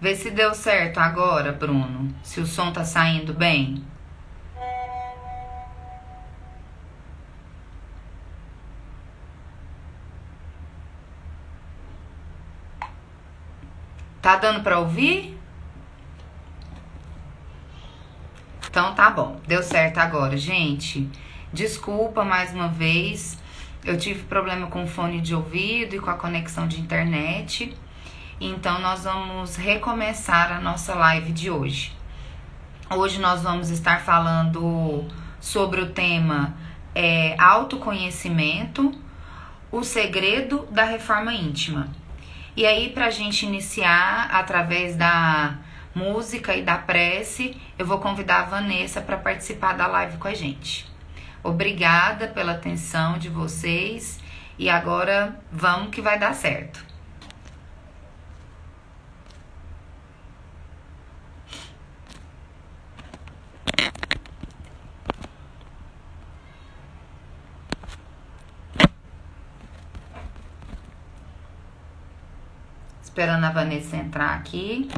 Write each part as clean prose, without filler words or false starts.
Vê se deu certo agora, Bruno. Se o som tá saindo bem. Tá dando pra ouvir? Então tá bom. Deu certo agora, gente. Desculpa mais uma vez. Eu tive problema com o fone de ouvido e com a conexão de internet. Então nós vamos recomeçar a nossa live de hoje. Hoje nós vamos estar falando sobre o tema autoconhecimento, o segredo da reforma íntima. E aí, para a gente iniciar através da música e da prece, eu vou convidar a Vanessa para participar da live com a gente. Obrigada pela atenção de vocês e agora vamos que vai dar certo. Esperando a Vanessa entrar aqui.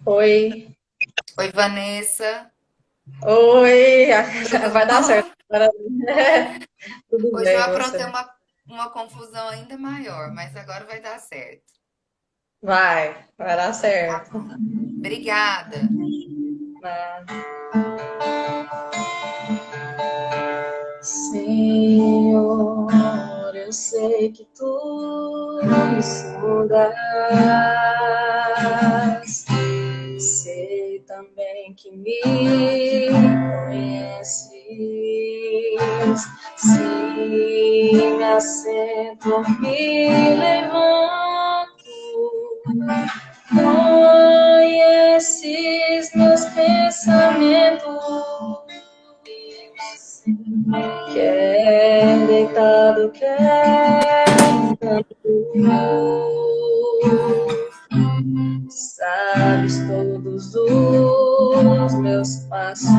Oi, Oi, Vanessa. oi, Tudo vai dar certo bom? agora. Tudo Hoje eu bem, aprontei você? uma confusão ainda maior, mas agora vai dar certo. Vai dar Tá certo. bom. Obrigada. Ah, Senhor, eu sei que tu me sondas, sei também que me conheces. Se me assento, me levanto. Conheces meus pensamentos, quer deitado, quer andando. Sabes todos os meus passos,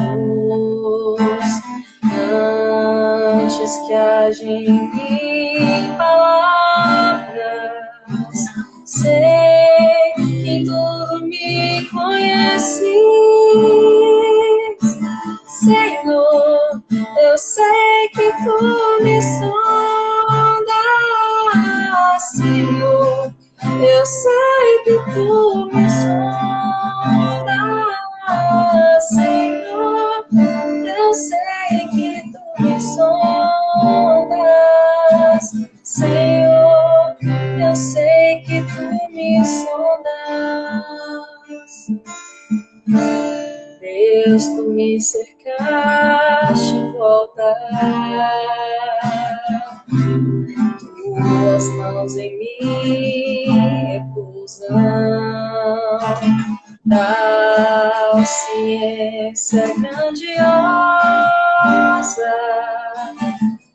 antes que haja palavras. Sei que tudo me conheces, Senhor. Eu sei que tu me sondas, Senhor. Eu sei que tu me sondas, Senhor. Eu sei que tu me sondas, Senhor. Eu sei que tu me sondas. Deus, tu me cercaste em volta, tuas mãos em mim repousam, da ciência grandiosa,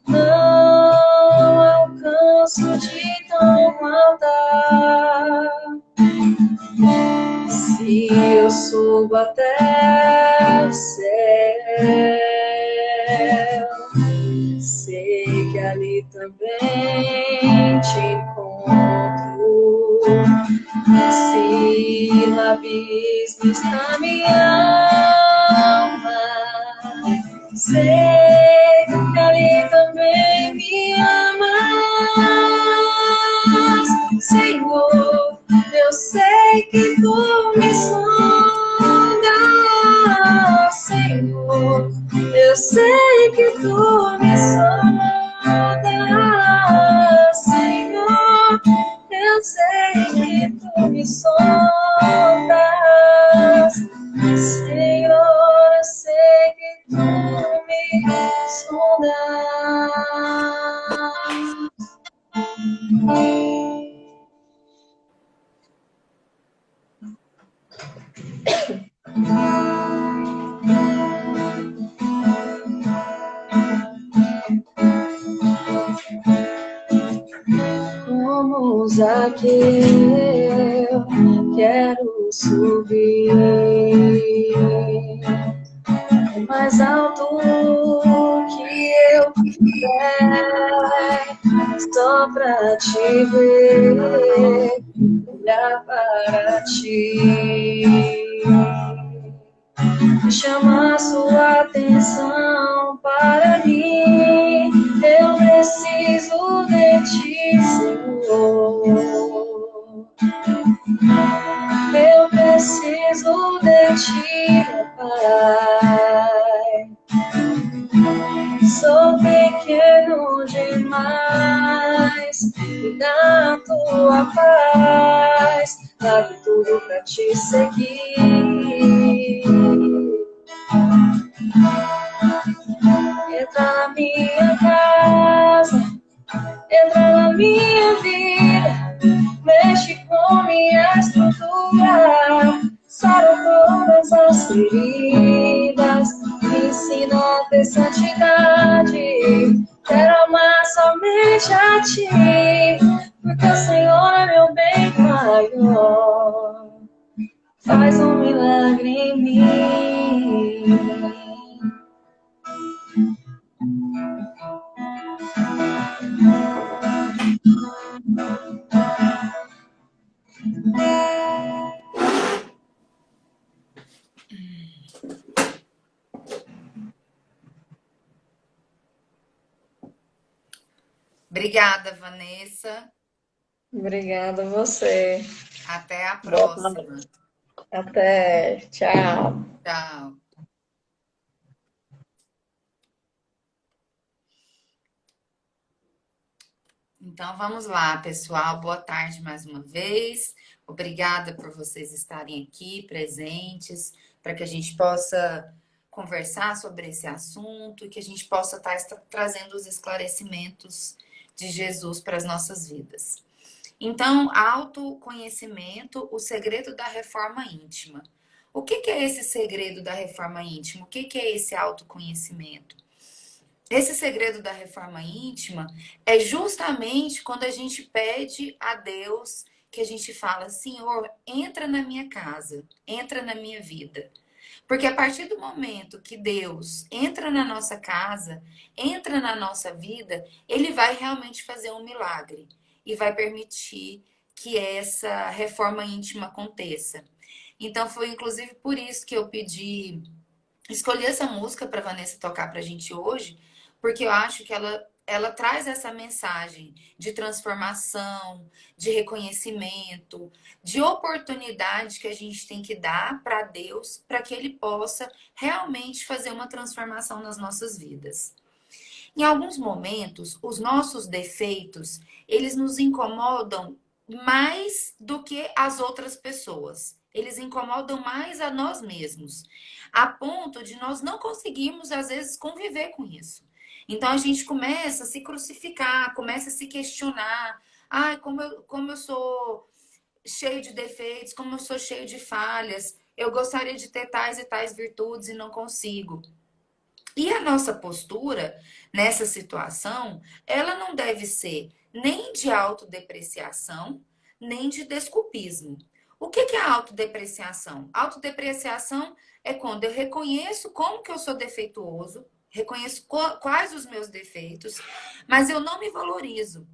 não alcanço de tão alta. Se eu subo até o céu, sei que ali também te encontro. Se no abismo está minha alma, sei que ali também me amas, Senhor. Eu sei que tu me sondas, Senhor. Eu sei que tu me sondas, Senhor. Eu sei que tu me sondas, Como Zaqueu, quero subir mais alto que eu puder, só pra te ver, olhar para ti, chamar sua atenção para mim. Eu preciso de ti, Senhor. Eu preciso de ti, meu Pai. Sou pequeno demais, me dá tua paz, largo tudo pra te seguir. Entra na minha casa, entra na minha vida, mexe com minha estrutura, sara todas as feridas, me ensina a ter santidade. Quero amar somente a ti, porque o Senhor é meu bem maior. Faz um milagre em mim. Obrigada, Vanessa. Obrigada a você. Até a próxima. Até. Tchau. Tchau. Então vamos lá, pessoal. Boa tarde mais uma vez. Obrigada por vocês estarem aqui presentes, para que a gente possa conversar sobre esse assunto e que a gente possa estar trazendo os esclarecimentos de Jesus para as nossas vidas. Então, autoconhecimento, o segredo da reforma íntima. O que é esse segredo da reforma íntima? O que é esse autoconhecimento? Esse segredo da reforma íntima é justamente quando a gente pede a Deus, que a gente fala, Senhor, entra na minha casa, entra na minha vida. Porque a partir do momento que Deus entra na nossa casa, entra na nossa vida, ele vai realmente fazer um milagre e vai permitir que essa reforma íntima aconteça. Então foi inclusive por isso que eu escolhi essa música para Vanessa tocar para a gente hoje, porque eu acho que ela traz essa mensagem de transformação, de reconhecimento, de oportunidade que a gente tem que dar para Deus, para que Ele possa realmente fazer uma transformação nas nossas vidas. Em alguns momentos, os nossos defeitos, eles nos incomodam mais do que as outras pessoas. Eles incomodam mais a nós mesmos, a ponto de nós não conseguirmos, às vezes, conviver com isso. Então, a gente começa a se crucificar, começa a se questionar. Ai, como eu sou cheio de defeitos, como eu sou cheio de falhas. Eu gostaria de ter tais e tais virtudes e não consigo. E a nossa postura nessa situação, ela não deve ser nem de autodepreciação, nem de desculpismo. O que é a autodepreciação? Autodepreciação é quando eu reconheço como que eu sou defeituoso, reconheço quais os meus defeitos, mas eu não me valorizo.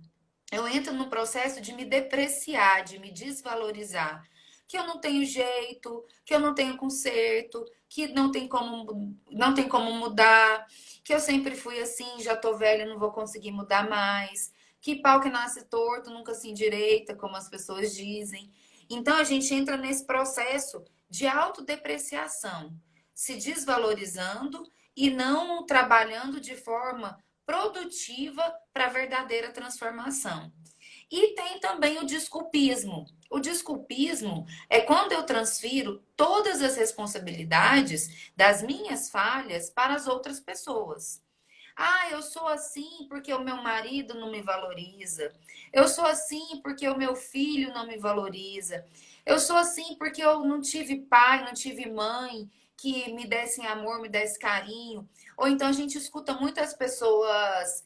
Eu entro no processo de me depreciar, de me desvalorizar. Que eu não tenho jeito, que eu não tenho conserto, que não tem como mudar, que eu sempre fui assim, já tô velha, não vou conseguir mudar mais, que pau que nasce torto nunca se endireita, como as pessoas dizem. Então a gente entra nesse processo de autodepreciação, se desvalorizando e não trabalhando de forma produtiva para a verdadeira transformação. E tem também o desculpismo. O desculpismo é quando eu transfiro todas as responsabilidades das minhas falhas para as outras pessoas. Ah, eu sou assim porque o meu marido não me valoriza. Eu sou assim porque o meu filho não me valoriza. Eu sou assim porque eu não tive pai, não tive mãe que me dessem amor, me desse carinho. Ou então a gente escuta muitas pessoas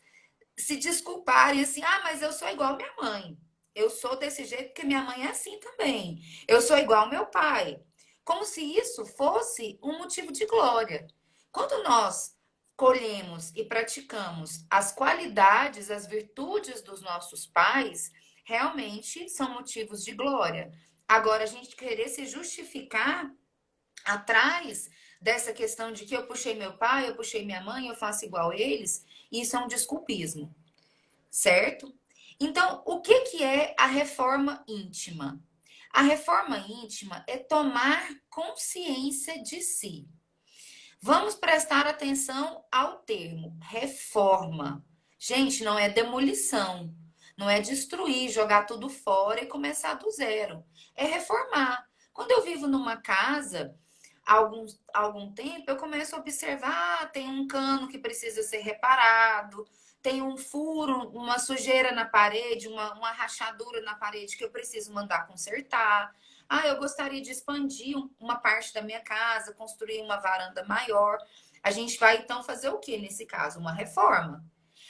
se desculparem assim: ah, mas eu sou igual minha mãe. Eu sou desse jeito porque minha mãe é assim também. Eu sou igual meu pai. Como se isso fosse um motivo de glória. Quando nós colhemos e praticamos as qualidades, as virtudes dos nossos pais, realmente são motivos de glória. Agora, a gente querer se justificar atrás dessa questão de que eu puxei meu pai, eu puxei minha mãe, eu faço igual eles, isso é um desculpismo, certo? Então, o que que é a reforma íntima? A reforma íntima é tomar consciência de si. Vamos prestar atenção ao termo reforma. Gente, não é demolição, não é destruir, jogar tudo fora e começar do zero. É reformar. Quando eu vivo numa casa, algum tempo, eu começo a observar, tem um cano que precisa ser reparado, tem um furo, uma sujeira na parede, uma rachadura na parede que eu preciso mandar consertar. Ah, eu gostaria de expandir uma parte da minha casa, construir uma varanda maior. A gente vai então fazer o que nesse caso? Uma reforma.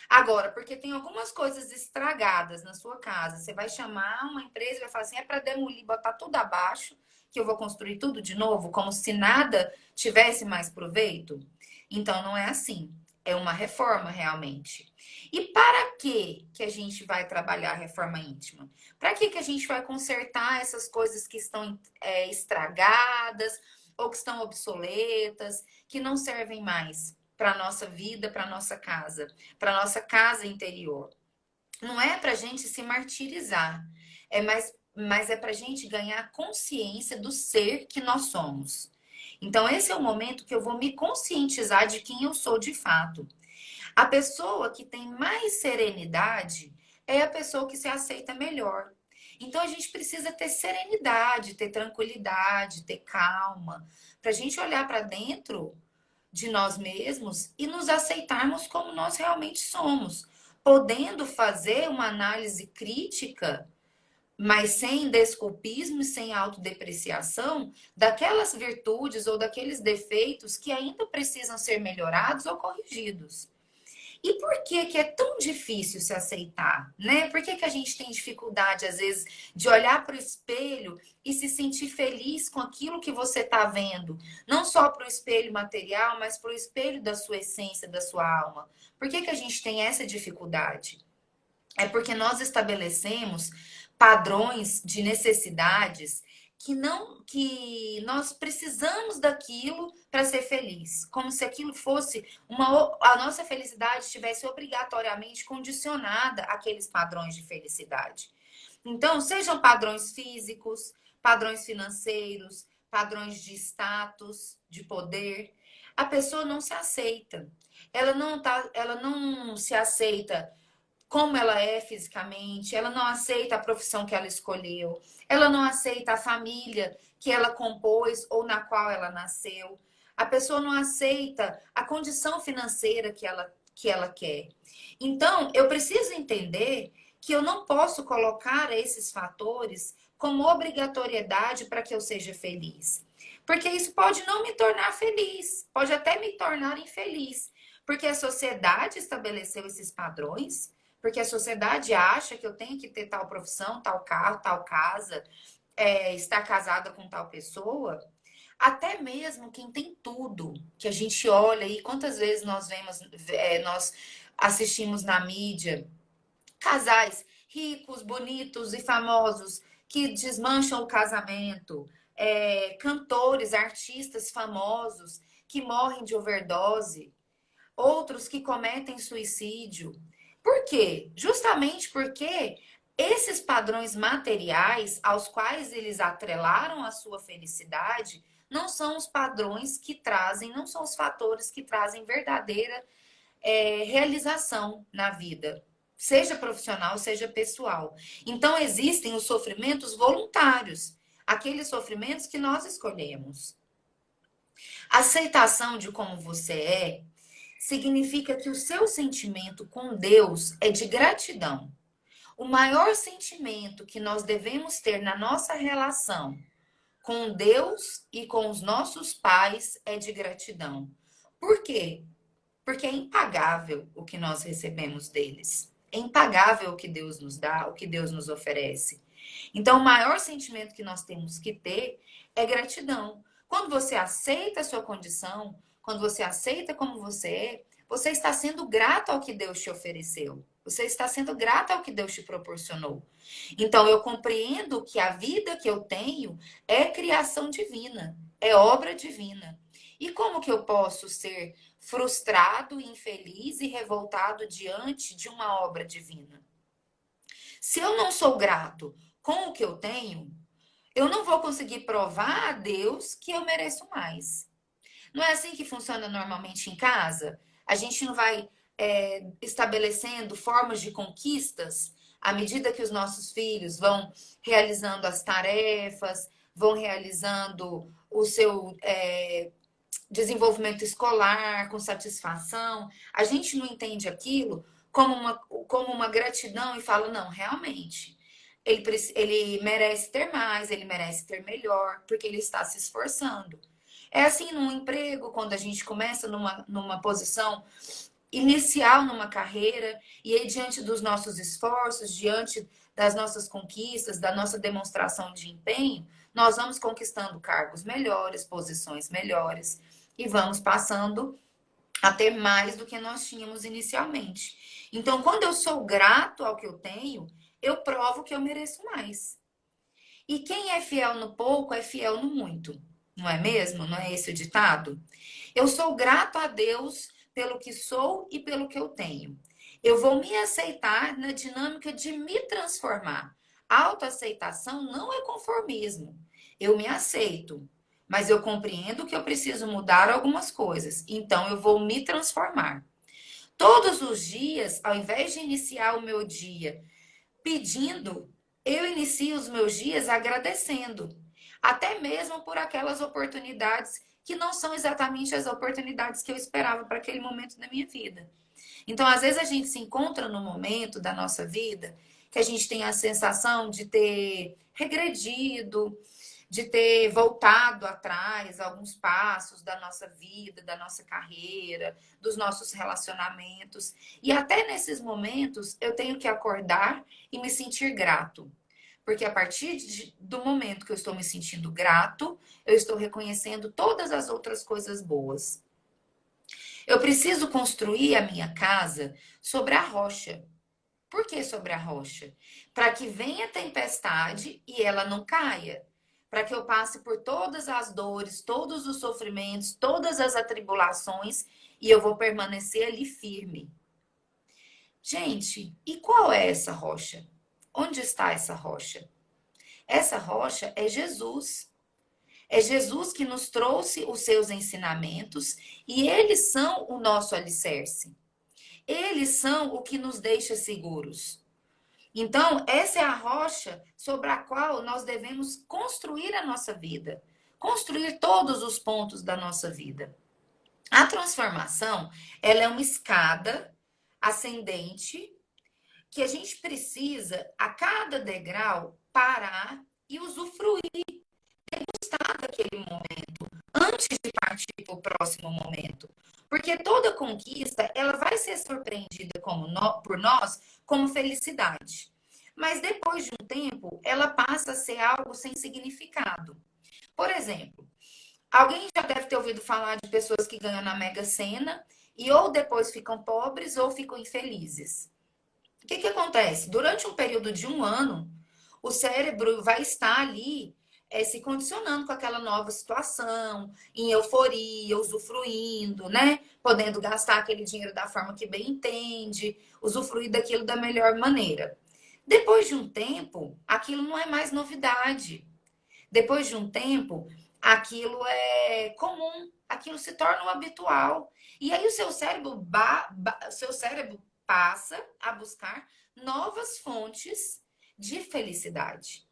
Agora, porque tem algumas coisas estragadas na sua casa, você vai chamar uma empresa e vai falar assim: é para demolir, botar tudo abaixo, que eu vou construir tudo de novo, como se nada tivesse mais proveito? Então, não é assim. É uma reforma realmente. E para que a gente vai trabalhar a reforma íntima? Para que a gente vai consertar essas coisas que estão estragadas ou que estão obsoletas, que não servem mais para a nossa vida, para a nossa casa, para a nossa casa interior? Não é para a gente se martirizar, mas é para a gente ganhar consciência do ser que nós somos. Então, esse é o momento que eu vou me conscientizar de quem eu sou de fato. A pessoa que tem mais serenidade é a pessoa que se aceita melhor. Então a gente precisa ter serenidade, ter tranquilidade, ter calma, para a gente olhar para dentro de nós mesmos e nos aceitarmos como nós realmente somos, podendo fazer uma análise crítica, mas sem desculpismo e sem autodepreciação, daquelas virtudes ou daqueles defeitos que ainda precisam ser melhorados ou corrigidos. E por que que é tão difícil se aceitar, né? Por que que a gente tem dificuldade, às vezes, de olhar para o espelho e se sentir feliz com aquilo que você está vendo? Não só para o espelho material, mas para o espelho da sua essência, da sua alma. Por que que a gente tem essa dificuldade? É porque nós estabelecemos padrões de necessidades que nós precisamos daquilo para ser feliz, como se aquilo fosse a nossa felicidade estivesse obrigatoriamente condicionada àqueles padrões de felicidade. Então, sejam padrões físicos, padrões financeiros, padrões de status, de poder, a pessoa não se aceita. Ela não se aceita como ela é fisicamente, ela não aceita a profissão que ela escolheu, ela não aceita a família que ela compôs ou na qual ela nasceu. A pessoa não aceita a condição financeira que ela quer. Então, eu preciso entender que eu não posso colocar esses fatores como obrigatoriedade para que eu seja feliz. Porque isso pode não me tornar feliz, pode até me tornar infeliz. Porque a sociedade estabeleceu esses padrões, porque a sociedade acha que eu tenho que ter tal profissão, tal carro, tal casa, estar casada com tal pessoa. Até mesmo quem tem tudo, que a gente olha e quantas vezes nós vemos, nós assistimos na mídia, casais ricos, bonitos e famosos que desmancham o casamento, cantores, artistas famosos que morrem de overdose, outros que cometem suicídio. Por quê? Justamente porque esses padrões materiais aos quais eles atrelaram a sua felicidade não são os padrões que trazem, não são os fatores que trazem verdadeira realização na vida, seja profissional, seja pessoal. Então, existem os sofrimentos voluntários, aqueles sofrimentos que nós escolhemos. A aceitação de como você é, significa que o seu sentimento com Deus é de gratidão. O maior sentimento que nós devemos ter na nossa relação com Deus e com os nossos pais é de gratidão. Por quê? Porque é impagável o que nós recebemos deles. É impagável o que Deus nos dá, o que Deus nos oferece. Então, o maior sentimento que nós temos que ter é gratidão. Quando você aceita a sua condição, quando você aceita como você está sendo grato ao que Deus te ofereceu. Você está sendo grato ao que Deus te proporcionou. Então, eu compreendo que a vida que eu tenho é criação divina, é obra divina. E como que eu posso ser frustrado, infeliz e revoltado diante de uma obra divina? Se eu não sou grato com o que eu tenho, eu não vou conseguir provar a Deus que eu mereço mais. Não é assim que funciona normalmente em casa? A gente não vai estabelecendo formas de conquistas à medida que os nossos filhos vão realizando as tarefas, vão realizando o seu desenvolvimento escolar com satisfação. A gente não entende aquilo como uma gratidão e fala, não, realmente, ele merece ter mais, ele merece ter melhor, porque ele está se esforçando. É assim num emprego, quando a gente começa numa posição inicial numa carreira, e aí diante dos nossos esforços, diante das nossas conquistas, da nossa demonstração de empenho, nós vamos conquistando cargos melhores, posições melhores, e vamos passando a ter mais do que nós tínhamos inicialmente. Então, quando eu sou grato ao que eu tenho, eu provo que eu mereço mais. E quem é fiel no pouco é fiel no muito. Não é mesmo? Não é esse o ditado? Eu sou grato a Deus pelo que sou e pelo que eu tenho. Eu vou me aceitar na dinâmica de me transformar. Autoaceitação não é conformismo. Eu me aceito, mas eu compreendo que eu preciso mudar algumas coisas. Então eu vou me transformar. Todos os dias, ao invés de iniciar o meu dia pedindo, eu inicio os meus dias agradecendo. Até mesmo por aquelas oportunidades que não são exatamente as oportunidades que eu esperava para aquele momento da minha vida. Então, às vezes a gente se encontra num momento da nossa vida que a gente tem a sensação de ter regredido, de ter voltado atrás alguns passos da nossa vida, da nossa carreira, dos nossos relacionamentos. E até nesses momentos eu tenho que acordar e me sentir grato. Porque a partir do momento que eu estou me sentindo grato, eu estou reconhecendo todas as outras coisas boas. Eu preciso construir a minha casa sobre a rocha. Por que sobre a rocha? Para que venha tempestade e ela não caia. Para que eu passe por todas as dores, todos os sofrimentos, todas as atribulações e eu vou permanecer ali firme. Gente, e qual é essa rocha? Onde está essa rocha? Essa rocha é Jesus. É Jesus que nos trouxe os seus ensinamentos e eles são o nosso alicerce. Eles são o que nos deixa seguros. Então, essa é a rocha sobre a qual nós devemos construir a nossa vida, construir todos os pontos da nossa vida. A transformação, ela é uma escada ascendente que a gente precisa, a cada degrau, parar e usufruir, degustar daquele momento, antes de partir para o próximo momento. Porque toda conquista, ela vai ser surpreendida por nós como felicidade. Mas depois de um tempo, ela passa a ser algo sem significado. Por exemplo, alguém já deve ter ouvido falar de pessoas que ganham na Mega Sena e ou depois ficam pobres ou ficam infelizes. O que acontece? Durante um período de um ano, o cérebro vai estar ali se condicionando com aquela nova situação, em euforia, usufruindo, né? Podendo gastar aquele dinheiro da forma que bem entende, usufruir daquilo da melhor maneira. Depois de um tempo, aquilo não é mais novidade. Depois de um tempo, aquilo é comum, aquilo se torna o habitual. E aí o seu cérebro passa a buscar novas fontes de felicidade.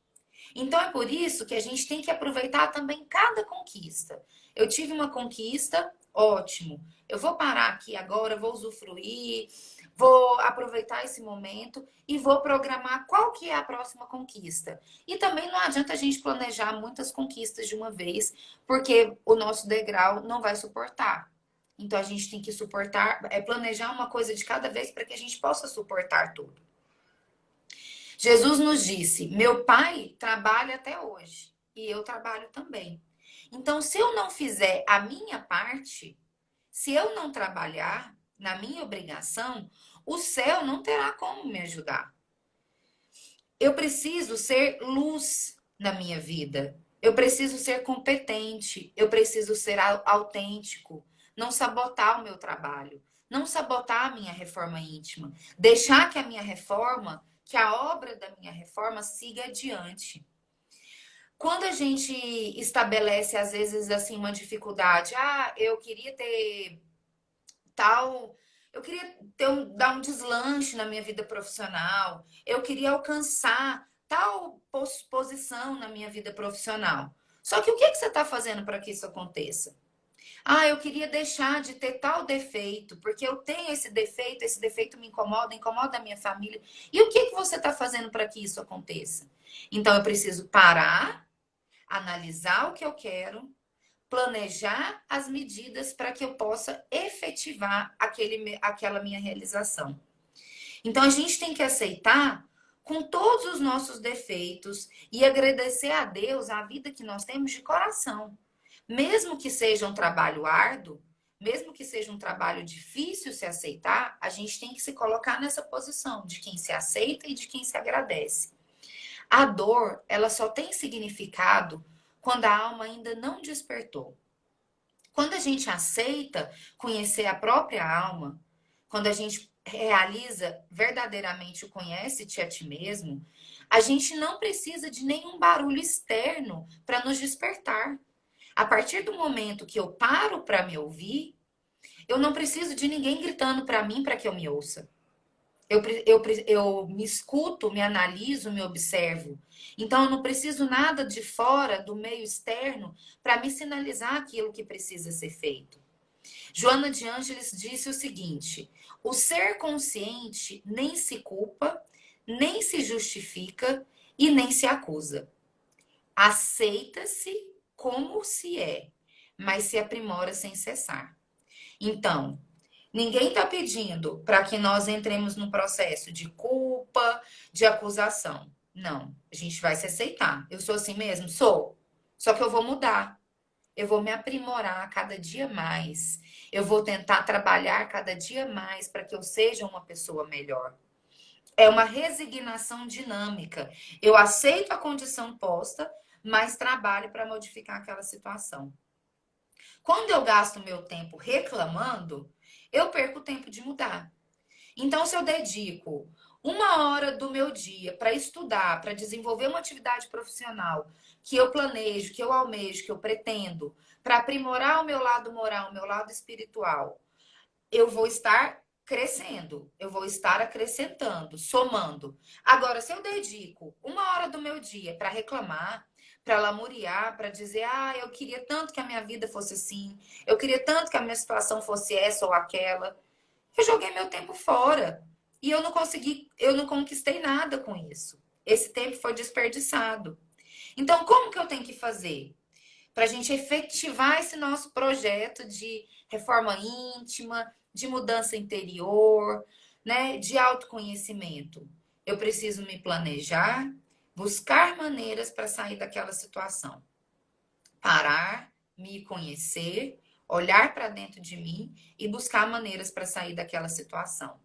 Então é por isso que a gente tem que aproveitar também cada conquista. Eu tive uma conquista Ótimo. Eu vou parar aqui agora, vou usufruir, vou aproveitar esse momento e vou programar qual que é a próxima conquista. E também não adianta a gente planejar muitas conquistas de uma vez, porque o nosso degrau não vai suportar. Então a gente tem que suportar, planejar uma coisa de cada vez para que a gente possa suportar tudo. Jesus nos disse: Meu pai trabalha até hoje e eu trabalho também. Então, se eu não fizer a minha parte, se eu não trabalhar na minha obrigação, o céu não terá como me ajudar. Eu preciso ser luz na minha vida. Eu preciso ser competente. Eu preciso ser autêntico. Não sabotar o meu trabalho. Não sabotar a minha reforma íntima. Deixar que a minha reforma, que a obra da minha reforma siga adiante. Quando a gente estabelece, às vezes, assim, uma dificuldade, eu queria ter tal. Eu queria dar um deslanche na minha vida profissional. Eu queria alcançar tal posição na minha vida profissional. Só que o que, que você está fazendo para que isso aconteça? Eu queria deixar de ter tal defeito, porque eu tenho esse defeito me incomoda, incomoda a minha família. E o que, que você está fazendo para que isso aconteça? Então, eu preciso parar, analisar o que eu quero, planejar as medidas para que eu possa efetivar aquela minha realização. Então, a gente tem que aceitar com todos os nossos defeitos e agradecer a Deus a vida que nós temos de coração. Mesmo que seja um trabalho árduo, mesmo que seja um trabalho difícil se aceitar, a gente tem que se colocar nessa posição de quem se aceita e de quem se agradece. A dor, ela só tem significado quando a alma ainda não despertou. Quando a gente aceita conhecer a própria alma, quando a gente realiza verdadeiramente o conhece-te a ti mesmo, a gente não precisa de nenhum barulho externo para nos despertar. A partir do momento que eu paro para me ouvir, eu não preciso de ninguém gritando para mim para que eu me ouça. Eu me escuto, me analiso, me observo. Então, eu não preciso nada de fora, do meio externo, para me sinalizar aquilo que precisa ser feito. Joana de Ângeles disse o seguinte: o ser consciente nem se culpa, nem se justifica e nem se acusa. Aceita-se como se é, mas se aprimora sem cessar. Então, ninguém está pedindo para que nós entremos num processo de culpa, de acusação. Não, a gente vai se aceitar. Eu sou assim mesmo? Sou. Só que eu vou mudar. Eu vou me aprimorar cada dia mais. Eu vou tentar trabalhar cada dia mais para que eu seja uma pessoa melhor. É uma resignação dinâmica. Eu aceito a condição posta, mas trabalho para modificar aquela situação. Quando eu gasto meu tempo reclamando, eu perco o tempo de mudar. Então, se eu dedico 1 hora do meu dia para estudar, para desenvolver uma atividade profissional que eu planejo, que eu almejo, que eu pretendo, para aprimorar o meu lado moral, o meu lado espiritual, eu vou estar crescendo, eu vou estar acrescentando, somando. Agora, se eu dedico 1 hora do meu dia para reclamar, para lamuriar, para dizer, eu queria tanto que a minha vida fosse assim, eu queria tanto que a minha situação fosse essa ou aquela, eu joguei meu tempo fora. E eu não consegui, eu não conquistei nada com isso. Esse tempo foi desperdiçado. Então, como que eu tenho que fazer? Para a gente efetivar esse nosso projeto de reforma íntima, de mudança interior, né, de autoconhecimento. Eu preciso me planejar, buscar maneiras para sair daquela situação. Parar, me conhecer, olhar para dentro de mim e buscar maneiras para sair daquela situação.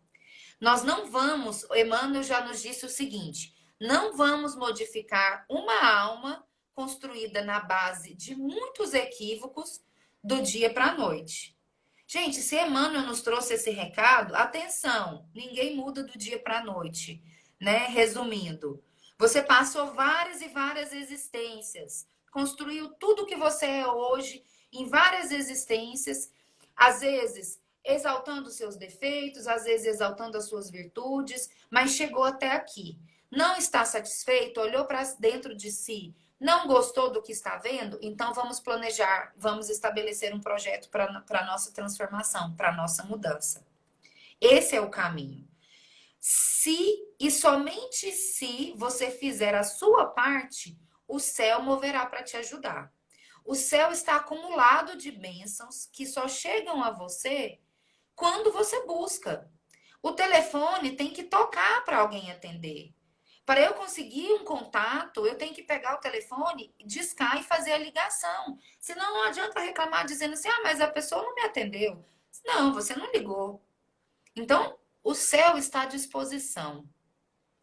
Nós não vamos, Emmanuel já nos disse o seguinte: não vamos modificar uma alma construída na base de muitos equívocos do dia para a noite. Gente, se Emmanuel nos trouxe esse recado, atenção, ninguém muda do dia para a noite, né? Resumindo, você passou várias e várias existências, construiu tudo que você é hoje em várias existências, às vezes exaltando seus defeitos, às vezes exaltando as suas virtudes, mas chegou até aqui. Não está satisfeito, olhou para dentro de si, Não gostou do que está vendo? Então vamos planejar, vamos estabelecer um projeto para a nossa transformação, para a nossa mudança. Esse é o caminho. Se e somente se você fizer a sua parte, o céu moverá para te ajudar. O céu está acumulado de bênçãos que só chegam a você quando você busca. O telefone tem que tocar para alguém atender. Para eu conseguir um contato, eu tenho que pegar o telefone, discar e fazer a ligação. Senão não adianta reclamar dizendo assim: ah, mas a pessoa não me atendeu. Não, você não ligou. Então, o céu está à disposição.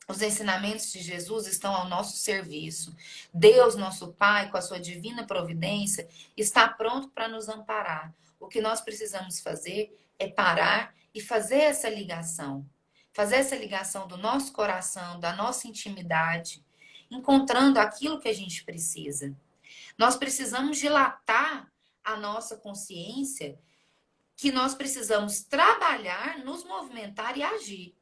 Os ensinamentos de Jesus estão ao nosso serviço. Deus, nosso Pai, com a sua divina providência, está pronto para nos amparar. O que nós precisamos fazer é parar e fazer essa ligação. Fazer essa ligação do nosso coração, da nossa intimidade, encontrando aquilo que a gente precisa. Nós precisamos dilatar a nossa consciência, que nós precisamos trabalhar, nos movimentar e agir.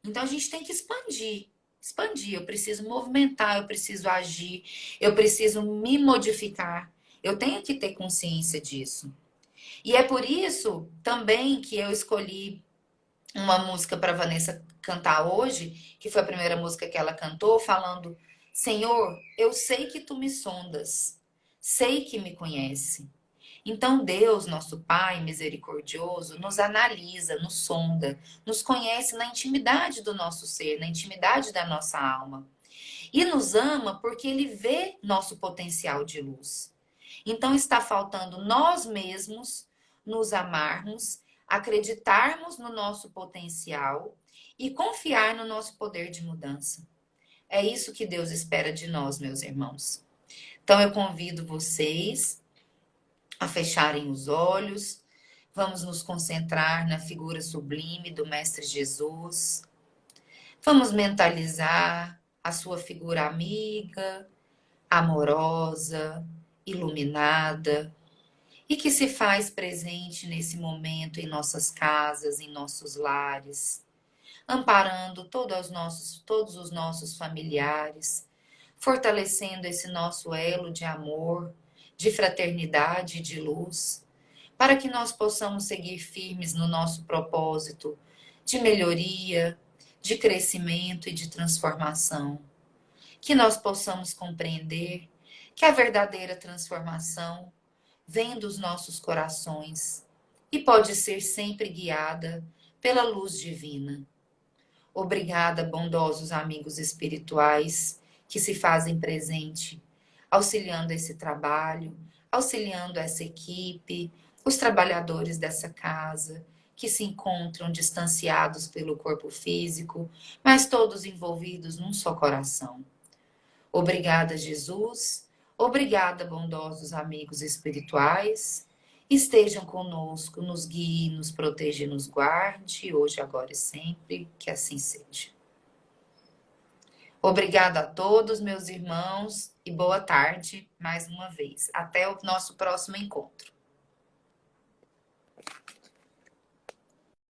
Então a gente tem que expandir. Expandir, eu preciso movimentar, eu preciso agir, eu preciso me modificar. Eu tenho que ter consciência disso. E é por isso também que eu escolhi uma música para Vanessa cantar hoje, que foi a primeira música que ela cantou, falando: Senhor, eu sei que tu me sondas, sei que me conhece. Então Deus, nosso Pai misericordioso, nos analisa, nos sonda, nos conhece na intimidade do nosso ser, na intimidade da nossa alma. E nos ama porque Ele vê nosso potencial de luz. Então está faltando nós mesmos nos amarmos, acreditarmos no nosso potencial e confiar no nosso poder de mudança. É isso que Deus espera de nós, meus irmãos. Então eu convido vocês a fecharem os olhos. Vamos nos concentrar na figura sublime do Mestre Jesus. Vamos mentalizar a sua figura amiga, amorosa, iluminada e que se faz presente nesse momento em nossas casas, em nossos lares, amparando todos os nossos familiares, fortalecendo esse nosso elo de amor, de fraternidade e de luz, para que nós possamos seguir firmes no nosso propósito de melhoria, de crescimento e de transformação. Que nós possamos compreender que a verdadeira transformação vem dos nossos corações e pode ser sempre guiada pela luz divina. Obrigada, bondosos amigos espirituais que se fazem presente, auxiliando esse trabalho, auxiliando essa equipe, os trabalhadores dessa casa, que se encontram distanciados pelo corpo físico, mas todos envolvidos num só coração. Obrigada, Jesus. Obrigada, bondosos amigos espirituais. Estejam conosco, nos guie, nos proteja e nos guarde, hoje, agora e sempre, que assim seja. Obrigada a todos, meus irmãos, e boa tarde mais uma vez. Até o nosso próximo encontro.